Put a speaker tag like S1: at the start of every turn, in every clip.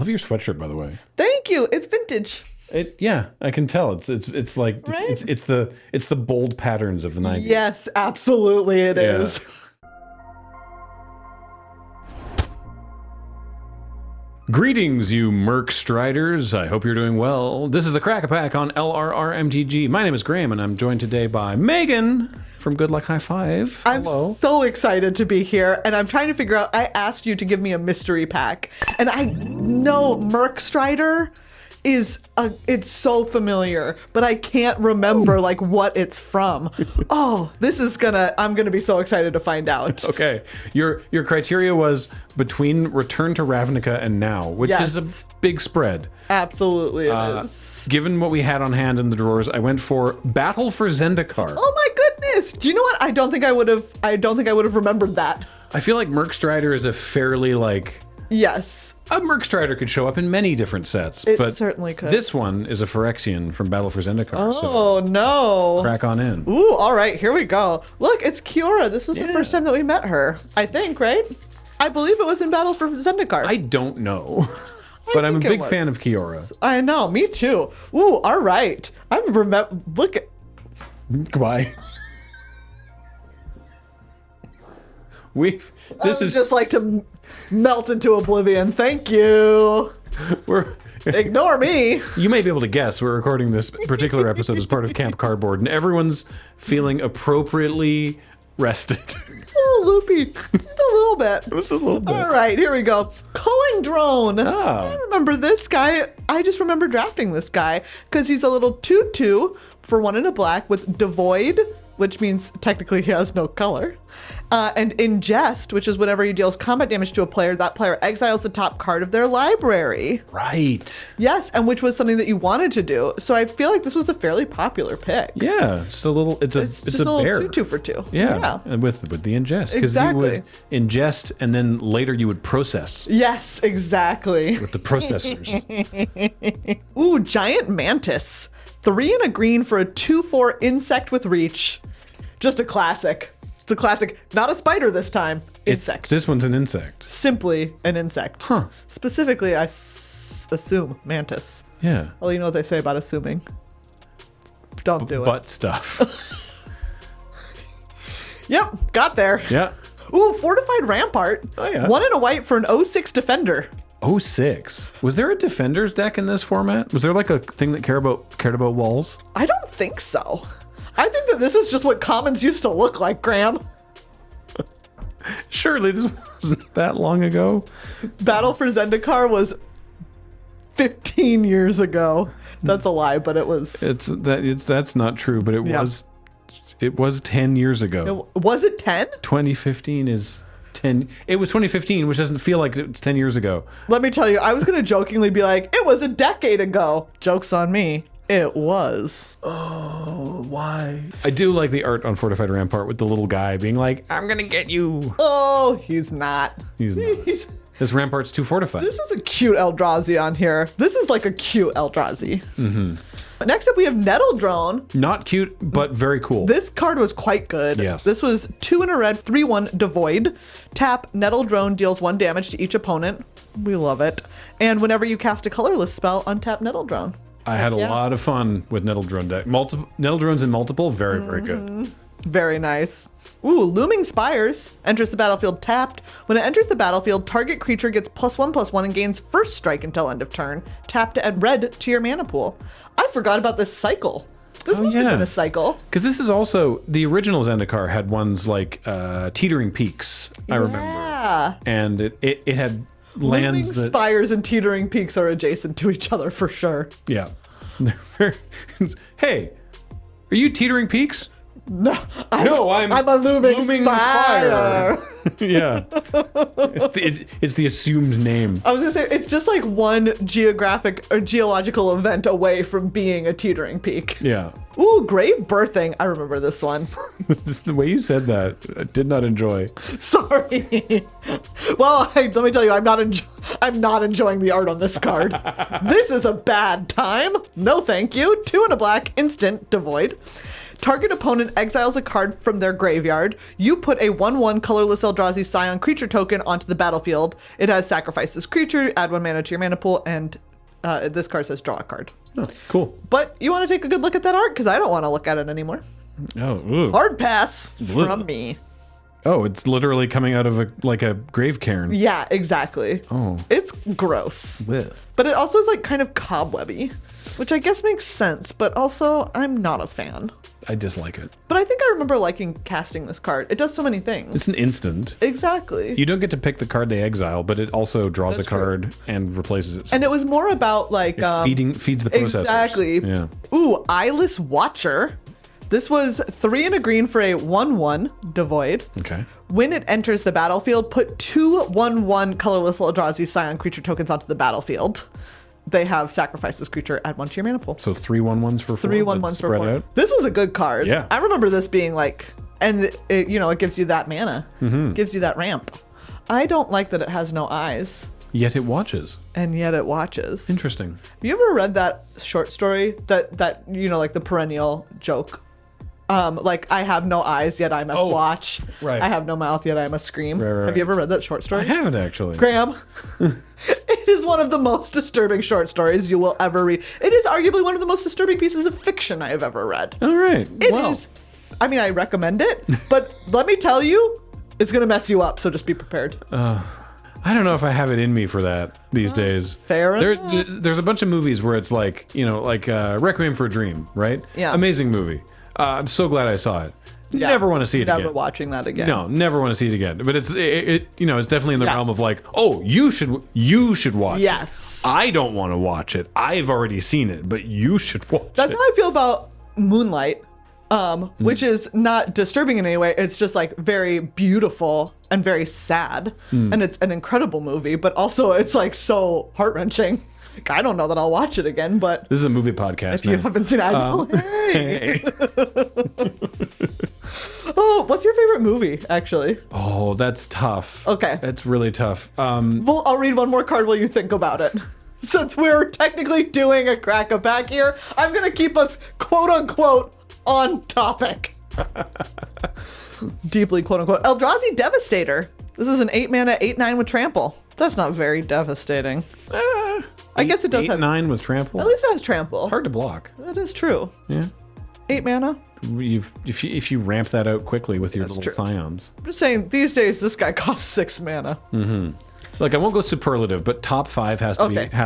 S1: Love your sweatshirt, by the way.
S2: Thank you. It's vintage.
S1: Yeah, I can tell. It's like
S2: Right?
S1: it's the bold patterns of the 90s.
S2: Yes, absolutely it is.
S1: Greetings, you Merc Striders. I hope you're doing well. This is the Crack-A-Pack on LRRMTG. My name is Graham, and I'm joined today by Megan from Good Luck High Five.
S2: I'm
S1: Hello.
S2: so excited to be here, and I'm trying to figure out, I asked you to give me a mystery pack, and I know Merc Strider it's so familiar, but I can't remember like what it's from. Oh, I'm gonna be so excited to find out.
S1: Okay, your criteria was between Return to Ravnica and now, which is a big spread.
S2: Absolutely it is.
S1: Given what we had on hand in the drawers, I went for Battle for Zendikar.
S2: Oh my goodness! Do you know what? I don't think I would have remembered that.
S1: I feel like Merc Strider is a fairly
S2: Yes.
S1: A Merc Strider could show up in many different sets,
S2: It
S1: but
S2: certainly could.
S1: This one is a Phyrexian from Battle for Zendikar.
S2: Oh no!
S1: Crack on in.
S2: Ooh, all right, here we go. Look, it's Kiora. This is the first time that we met her. I think, right? I believe it was in Battle for Zendikar.
S1: I don't know, but I'm a big fan of Kiora.
S2: I know, me too. Ooh, all right. Look at.
S1: Goodbye.
S2: Just like to melt into oblivion. Thank you. Ignore me.
S1: You may be able to guess we're recording this particular episode as part of Camp Cardboard, and everyone's feeling appropriately rested.
S2: A little loopy. Just a little bit.
S1: Just a little bit.
S2: All right, here we go. Culling Drone.
S1: Ah.
S2: I remember this guy. I just remember drafting this guy because he's a little 2/2 for 1 and a black with Devoid, which means technically he has no color. And Ingest, which is whenever he deals combat damage to a player, that player exiles the top card of their library.
S1: Right.
S2: Yes, and which was something that you wanted to do. So I feel like this was a fairly popular pick.
S1: Yeah, just a little. It's a bear.
S2: 2/2 for 2.
S1: Yeah, and with the ingest, because
S2: Exactly.
S1: you would ingest and then later you would process
S2: Yes, exactly.
S1: with the processors.
S2: Ooh, Giant Mantis. 3 and a green for a 2/4 insect with reach. Just a classic. It's a classic. Not a spider this time. Insect.
S1: This one's an insect.
S2: Simply an insect.
S1: Huh.
S2: Specifically, I assume mantis.
S1: Yeah.
S2: Well, you know what they say about assuming. Don't do it.
S1: Butt stuff.
S2: Yep, got there.
S1: Yeah.
S2: Ooh, Fortified Rampart.
S1: Oh, yeah.
S2: 1 and a white for an 06 defender.
S1: 06. Was there a defenders deck in this format? Was there like a thing that cared about walls?
S2: I don't think so. I think that this is just what commons used to look like, Graham.
S1: Surely this wasn't that long ago.
S2: Battle for Zendikar was 15 years ago. That's a lie, but it was.
S1: That's not true, but it was 10 years ago.
S2: Was it 10?
S1: 2015 is 10. It was 2015, which doesn't feel like it's 10 years ago.
S2: Let me tell you, I was going to jokingly be like, it was a decade ago. Joke's on me. It was.
S1: Oh, why? I do like the art on Fortified Rampart with the little guy being like, I'm gonna get you.
S2: Oh, he's not.
S1: He's not. This Rampart's too fortified.
S2: This is a cute Eldrazi on here. This is like a cute Eldrazi. Mm-hmm. Next up, we have Nettle Drone.
S1: Not cute, but very cool.
S2: This card was quite good.
S1: Yes.
S2: This was 2 in a red, 3/1 Devoid. Tap, Nettle Drone deals 1 damage to each opponent. We love it. And whenever you cast a colorless spell, untap Nettle Drone.
S1: I had a lot of fun with Nettle Drone deck. Nettle Drones in multiple, very, very good.
S2: Very nice. Ooh, Looming Spires. Enters the battlefield tapped. When it enters the battlefield, target creature gets +1/+1 and gains first strike until end of turn. Tap to add red to your mana pool. I forgot about this cycle. This must have been a cycle.
S1: Because this is also, the original Zendikar had ones like Teetering Peaks, I remember.
S2: Yeah.
S1: And it had lands
S2: Looming Spires and Teetering Peaks are adjacent to each other for sure.
S1: Yeah. Hey, are you Teetering Peaks?
S2: No,
S1: I'm
S2: a looming spire.
S1: Yeah. It's the assumed name.
S2: I was gonna say, it's just like one geographic or geological event away from being a teetering peak.
S1: Yeah.
S2: Ooh, Grave Birthing. I remember this one.
S1: The way you said that, I did not enjoy.
S2: Sorry. Well, let me tell you, I'm not enjoying the art on this card. This is a bad time. No, thank you. 2 and a black, instant, Devoid. Target opponent exiles a card from their graveyard. You put a 1/1 colorless Eldrazi Scion creature token onto the battlefield. It has sacrifice this creature, add 1 mana to your mana pool, and this card says draw a card.
S1: Oh, cool.
S2: But you want to take a good look at that art? Because I don't want to look at it anymore.
S1: Oh, ooh.
S2: Hard pass
S1: Ugh.
S2: from me.
S1: Oh, it's literally coming out of a grave cairn.
S2: Yeah, exactly.
S1: Oh.
S2: It's gross.
S1: Blech.
S2: But it also is like kind of cobwebby, which I guess makes sense, but also I'm not a fan.
S1: I dislike it.
S2: But I think I remember liking casting this card. It does so many things.
S1: It's an instant.
S2: Exactly.
S1: You don't get to pick the card they exile, but it also draws a card and replaces it.
S2: And it was more about like
S1: feeds the processors.
S2: Exactly.
S1: Yeah.
S2: Ooh, Eyeless Watcher. This was 3 and a green for a 1/1 devoid.
S1: Okay.
S2: When it enters the battlefield, put 2 1/1 colorless Eldrazi Scion creature tokens onto the battlefield. They have sacrifice this creature, add 1 to your mana pool.
S1: So 3 1/1s for 4.
S2: 3 1/1s for 4.
S1: Out.
S2: This was a good card.
S1: Yeah.
S2: I remember this being like, and it gives you that mana, gives you that ramp. I don't like that it has no eyes,
S1: Yet it watches.
S2: and yet it watches.
S1: Interesting.
S2: Have you ever read that short story that like the perennial joke? Like I have no eyes, yet I must watch.
S1: Right.
S2: I have no mouth, yet I must scream.
S1: Right.
S2: Have you ever read that short story?
S1: I haven't actually.
S2: Graham, it is one of the most disturbing short stories you will ever read. It is arguably one of the most disturbing pieces of fiction I have ever read.
S1: All right.
S2: It is. I mean, I recommend it, but let me tell you, it's going to mess you up, so just be prepared.
S1: I don't know if I have it in me for that these days.
S2: Fair enough.
S1: There's a bunch of movies where it's like, Requiem for a Dream, right?
S2: Yeah.
S1: Amazing movie. I'm so glad I saw it.
S2: Yeah.
S1: Never want to see it again.
S2: Never watching that again.
S1: No, never want to see it again. But it's definitely in the realm of like, oh, you should watch it.
S2: Yes.
S1: I don't want to watch it. I've already seen it, but you should watch
S2: That's
S1: it.
S2: how I feel about Moonlight, which is not disturbing in any way. It's just like very beautiful and very sad. And it's an incredible movie, but also it's like so heart-wrenching. Like, I don't know that I'll watch it again, but
S1: This is a movie podcast.
S2: if you haven't seen it, I know. Hey. Oh, what's your favorite movie, actually?
S1: Oh, that's tough.
S2: Okay.
S1: That's really tough.
S2: Well, I'll read one more card while you think about it. Since we're technically doing a crack-a-pack here, I'm going to keep us, quote-unquote, on topic. Deeply, quote-unquote. Eldrazi Devastator. This is an 8-mana, 8/9 with trample. That's not very devastating. I guess it does have...
S1: 8/9 with trample.
S2: At least it has trample.
S1: Hard to block.
S2: That is true.
S1: Yeah.
S2: 8 mana.
S1: If you ramp that out quickly with your
S2: That's
S1: little
S2: true.
S1: scions.
S2: I'm just saying, these days, this guy costs 6 mana.
S1: Like I won't go superlative, but top 5 has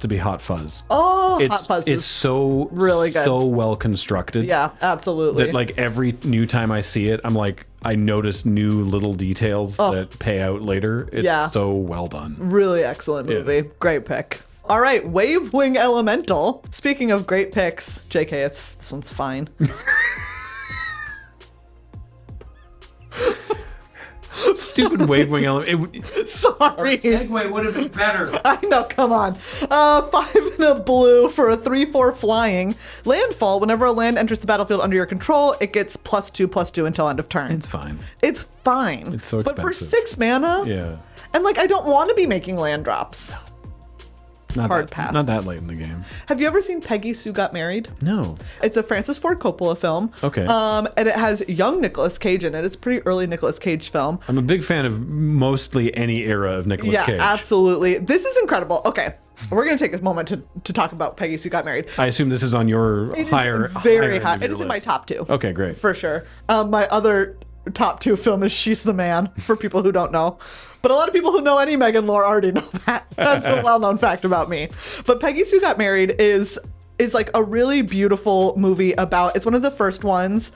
S1: to be Hot Fuzz.
S2: Oh,
S1: It's
S2: Hot Fuzz
S1: it's
S2: is
S1: so
S2: really good.
S1: so well constructed.
S2: Yeah, absolutely.
S1: That like every new time I see it, I'm like I notice new little details that pay out later. It's so well done.
S2: Really excellent movie. Great pick. All right, Wave Wing Elemental. Speaking of great picks, JK, this one's fine.
S1: Stupid Wave Wing element.
S2: Sorry.
S1: Segway would have been better.
S2: I know, come on. 5 and a blue for a 3/4 flying. Landfall, whenever a land enters the battlefield under your control, it gets +2/+2 until end of turn.
S1: It's fine.
S2: It's fine.
S1: It's so
S2: But for
S1: expensive.
S2: 6 mana,
S1: Yeah.
S2: and like I don't want to be making land drops.
S1: Not
S2: Hard
S1: that,
S2: pass.
S1: Not that late in the game.
S2: Have you ever seen Peggy Sue Got Married?
S1: No.
S2: It's a Francis Ford Coppola film.
S1: Okay.
S2: And it has young Nicolas Cage in it. It's a pretty early Nicolas Cage film.
S1: I'm a big fan of mostly any era of Nicolas Cage.
S2: Yeah, absolutely. This is incredible. Okay. We're going to take this moment to talk about Peggy Sue Got Married.
S1: I assume this is on your
S2: It is
S1: higher
S2: very
S1: higher
S2: high.
S1: end of
S2: It
S1: your
S2: is in my
S1: list.
S2: top 2.
S1: Okay, great.
S2: For sure. My other top 2 film is She's the Man, for people who don't know. But a lot of people who know any Meghan lore already know that. That's a well-known fact about me. But Peggy Sue Got Married is like a really beautiful movie about, it's one of the first ones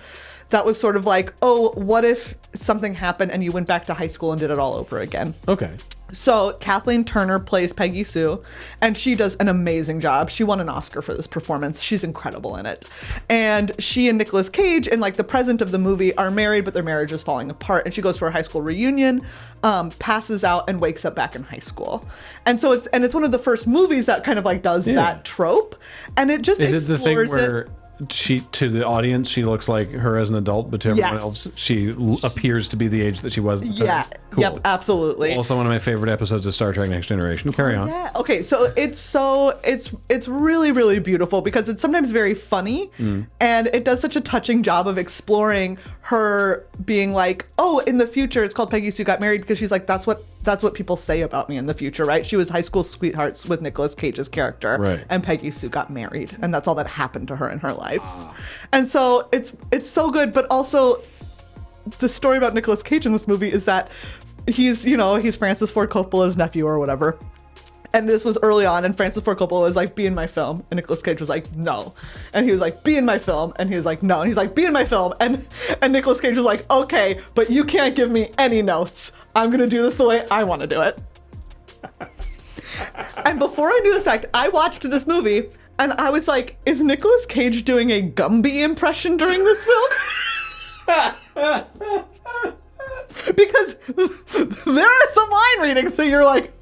S2: that was sort of like, oh, what if something happened and you went back to high school and did it all over again?
S1: Okay.
S2: So Kathleen Turner plays Peggy Sue, and she does an amazing job. She won an Oscar for this performance. She's incredible in it. And she and Nicolas Cage, in like the present of the movie, are married, but their marriage is falling apart. And she goes for a high school reunion, passes out, and wakes up back in high school. And so it's one of the first movies that kind of like does that trope. And it just
S1: Is it the thing
S2: explores
S1: where she, to the audience, she looks like her as an adult, but to everyone else, she appears to be the age that she was at the time?
S2: Yeah, Yep, absolutely.
S1: Also one of my favorite episodes of Star Trek Next Generation. Carry on.
S2: Yeah. Okay, so it's really, really beautiful because it's sometimes very funny, and it does such a touching job of exploring her being like, oh, in the future it's called Peggy Sue Got Married, because she's like, that's what people say about me in the future, right? She was high school sweethearts with Nicolas Cage's character,
S1: right? And
S2: Peggy Sue got married, and that's all that happened to her in her life. And so it's so good, but also the story about Nicolas Cage in this movie is that he's Francis Ford Coppola's nephew or whatever. And this was early on, and Francis Ford Coppola was like, be in my film. And Nicolas Cage was like, no. And he was like, be in my film. And he was like, no. And he's like, be in my film. And Nicolas Cage was like, okay, but you can't give me any notes. I'm going to do this the way I want to do it. And before I knew this fact, I watched this movie, and I was like, is Nicolas Cage doing a Gumby impression during this film? Because there are some line readings that you're like,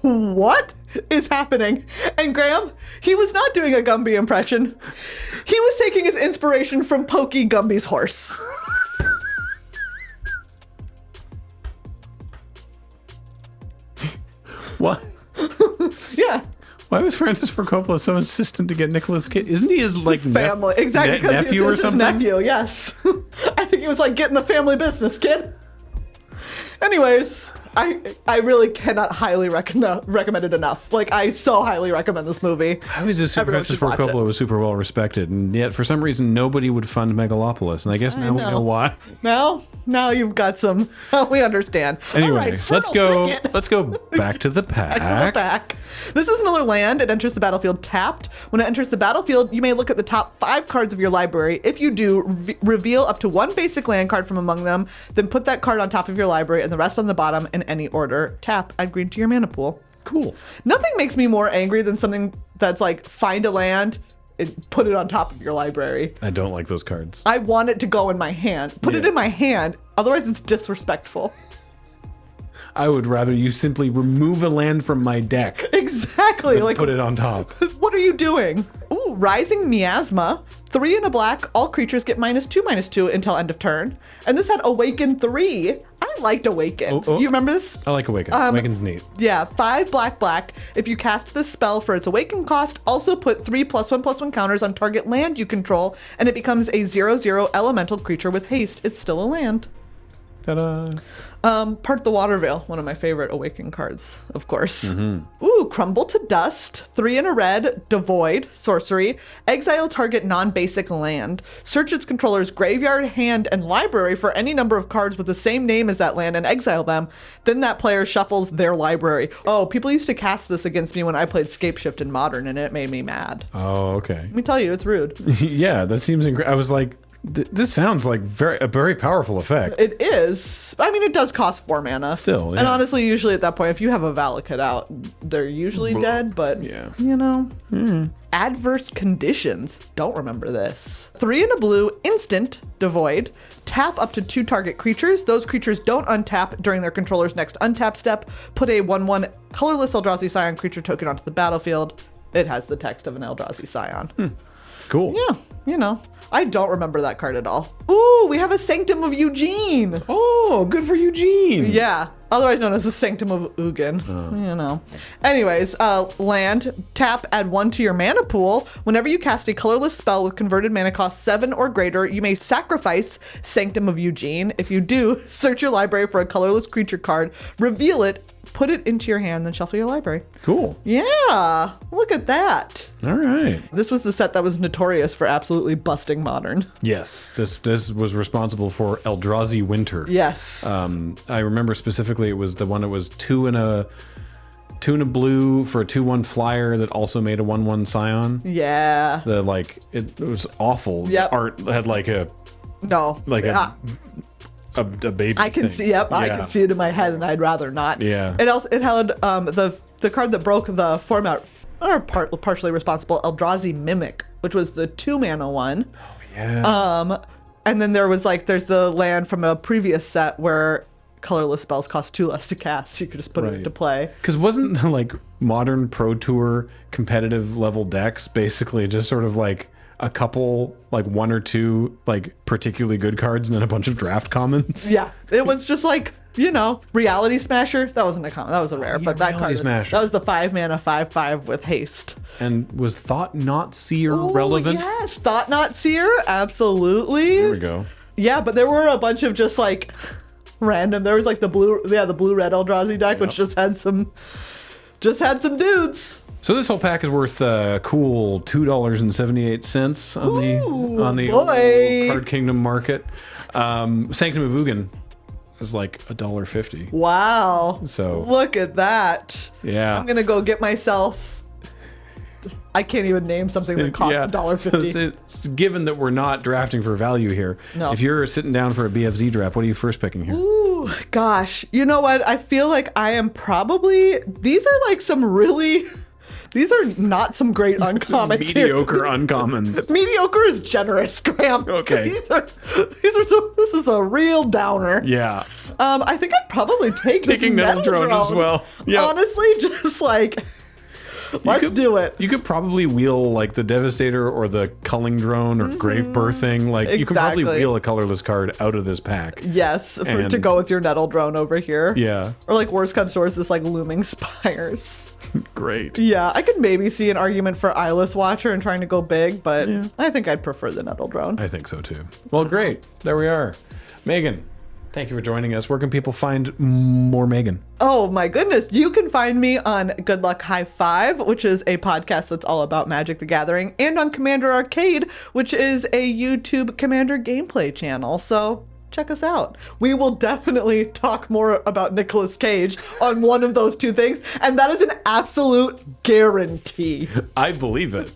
S2: what is happening? And Graham, he was not doing a Gumby impression. He was taking his inspiration from Pokey Gumby's horse.
S1: What?
S2: Yeah.
S1: Why was Francis Ford Coppola so insistent to get Nicolas Cage? Isn't he his like
S2: family? Exactly, because
S1: nephew or something?
S2: His nephew, yes. I think he was like, get in the family business, kid. Anyways, I really cannot highly recommend it enough. Like, I so highly recommend this movie.
S1: I was just Francis Ford Coppola was super well respected, and yet for some reason nobody would fund Megalopolis, and I guess now we know why.
S2: Now you've got some. We understand.
S1: Anyway,
S2: all right,
S1: let's go back to the pack.
S2: Back to the pack. This is another land. It enters the battlefield tapped. When it enters the battlefield, you may look at the top 5 cards of your library. If you do, reveal up to 1 basic land card from among them, then put that card on top of your library and the rest on the bottom in any order. Tap, add green to your mana pool.
S1: Cool.
S2: Nothing makes me more angry than something that's like, find a land and put it on top of your library.
S1: I don't like those cards.
S2: I want it to go in my hand. Put it in my hand. Otherwise, it's disrespectful.
S1: I would rather you simply remove a land from my deck.
S2: Exactly. Like,
S1: put it on top.
S2: What are you doing? Ooh, Rising Miasma. 3 and a black. All creatures get -2/-2 until end of turn. And this had Awaken 3. I liked Awaken. You remember this?
S1: I like Awaken. Awaken's neat.
S2: Yeah, 5 black. If you cast this spell for its Awaken cost, also put 3 +1/+1 counters on target land you control, and it becomes a 0/0 elemental creature with haste. It's still a land.
S1: Ta-da.
S2: Part the Water Veil, one of my favorite Awaken cards, of course. Ooh, Crumble to Dust, 3 and a red, devoid, sorcery, exile target non-basic land, search its controller's graveyard, hand, and library for any number of cards with the same name as that land and exile them. Then that player shuffles their library. Oh, people used to cast this against me when I played Scapeshift in Modern, and it made me mad.
S1: Oh, okay.
S2: Let me tell you, it's rude.
S1: Yeah, that seems I was like, this sounds like a very powerful effect.
S2: It is. I mean, it does cost 4 mana.
S1: Still, yeah.
S2: And honestly, usually at that point, if you have a Valakut out, they're usually dead, but, you know. Adverse Conditions. Don't remember this. 3 and a blue, instant, devoid. Tap up to 2 target creatures. Those creatures don't untap during their controller's next untap step. Put a 1/1 colorless Eldrazi Scion creature token onto the battlefield. It has the text of an Eldrazi Scion.
S1: Cool.
S2: Yeah, you know. I don't remember that card at all. Ooh, we have a Sanctum of Eugene.
S1: Oh, good for Eugene.
S2: Yeah, otherwise known as the Sanctum of Ugin. You know. Anyways, land, tap, add 1 to your mana pool. Whenever you cast a colorless spell with converted mana cost 7 or greater, you may sacrifice Sanctum of Eugene. If you do, search your library for a colorless creature card, reveal it, put it into your hand, then shuffle your library.
S1: Cool.
S2: Yeah, look at that.
S1: All right.
S2: This was the set that was notorious for absolutely busting Modern.
S1: Yes, this was responsible for Eldrazi Winter.
S2: Yes.
S1: I remember specifically it was the one that was 2 and a blue for a 2/1 flyer that also made a 1/1 Scion.
S2: Yeah.
S1: It was awful.
S2: Yep.
S1: Art had like a baby.
S2: I can see. Yep, yeah. I can see it in my head, and I'd rather not.
S1: Yeah.
S2: It had the card that broke the format, or partially responsible, Eldrazi Mimic, which was the 2 mana one.
S1: Oh yeah.
S2: And then there's the land from a previous set where colorless spells cost 2 less to cast. You could just put it into play.
S1: Because wasn't the Modern Pro Tour competitive level decks basically just sort of like a couple, 1 or 2 particularly good cards and then a bunch of draft commons?
S2: Yeah, it was just like you know, Reality Smasher. That wasn't a common. That was a rare, but that
S1: Reality
S2: card.
S1: Smasher.
S2: That was the 5-mana 5/5 with haste.
S1: And was Thought Not Seer
S2: Ooh,
S1: relevant?
S2: Yes, Thought Not Seer. Absolutely.
S1: There we go.
S2: Yeah, but there were a bunch of just like random. There was like the blue red Eldrazi deck, which just had some dudes.
S1: So this whole pack is worth a cool $2.78 on the old
S2: boy.
S1: Card Kingdom market. Sanctum of Ugin is like $1.50.
S2: Wow.
S1: So
S2: look at that.
S1: yeah,
S2: I'm gonna go get myself. I can't even name something that costs $1.50.
S1: So it's given that we're not drafting for value here.
S2: No.
S1: If you're sitting down for a BFZ draft, what are you first picking here?
S2: Ooh, gosh. You know what? I feel like I am probably. These are like some really. These are not some great uncommons.
S1: Mediocre uncommons.
S2: Mediocre is generous, Graham.
S1: Okay.
S2: These are so. This is a real downer.
S1: Yeah.
S2: I think I'd probably take
S1: Taking
S2: this
S1: Nettle Drone as well. Yep.
S2: Honestly, just like. Let's do it.
S1: You could probably wheel like the Devastator or the Culling Drone or Grave Birthing. Like you could probably
S2: Exactly.
S1: wheel a colorless card out of this pack.
S2: Yes, to
S1: And-
S2: go with your Nettle Drone over here.
S1: Yeah.
S2: Or like worst comes to worst, this like Looming Spires.
S1: Great.
S2: Yeah, I could maybe see an argument for Eyeless Watcher and trying to go big, but I think I'd prefer the Nettle Drone.
S1: I think so too. Well, great. There we are. Megan, thank you for joining us. Where can people find more Megan?
S2: Oh my goodness. You can find me on Good Luck High Five, which is a podcast that's all about Magic the Gathering, and on Commander Arcade, which is a YouTube Commander gameplay channel. So check us out. We will definitely talk more about Nicolas Cage on one of those two things, and that is an absolute guarantee.
S1: I believe it.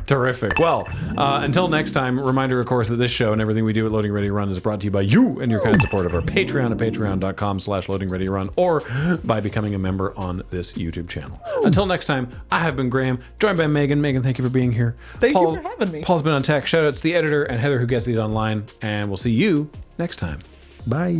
S1: Terrific. Well, until next time, reminder, of course, that this show and everything we do at Loading Ready Run is brought to you by you and your kind support of our Patreon at patreon.com/loadingreadyrun or by becoming a member on this YouTube channel. Until next time, I have been Graham, joined by Megan. Megan, thank you for being here.
S2: Thank you for having me.
S1: Paul's been on tech. Shout outs to the editor and Heather who gets these online, and we'll see you next time. Bye.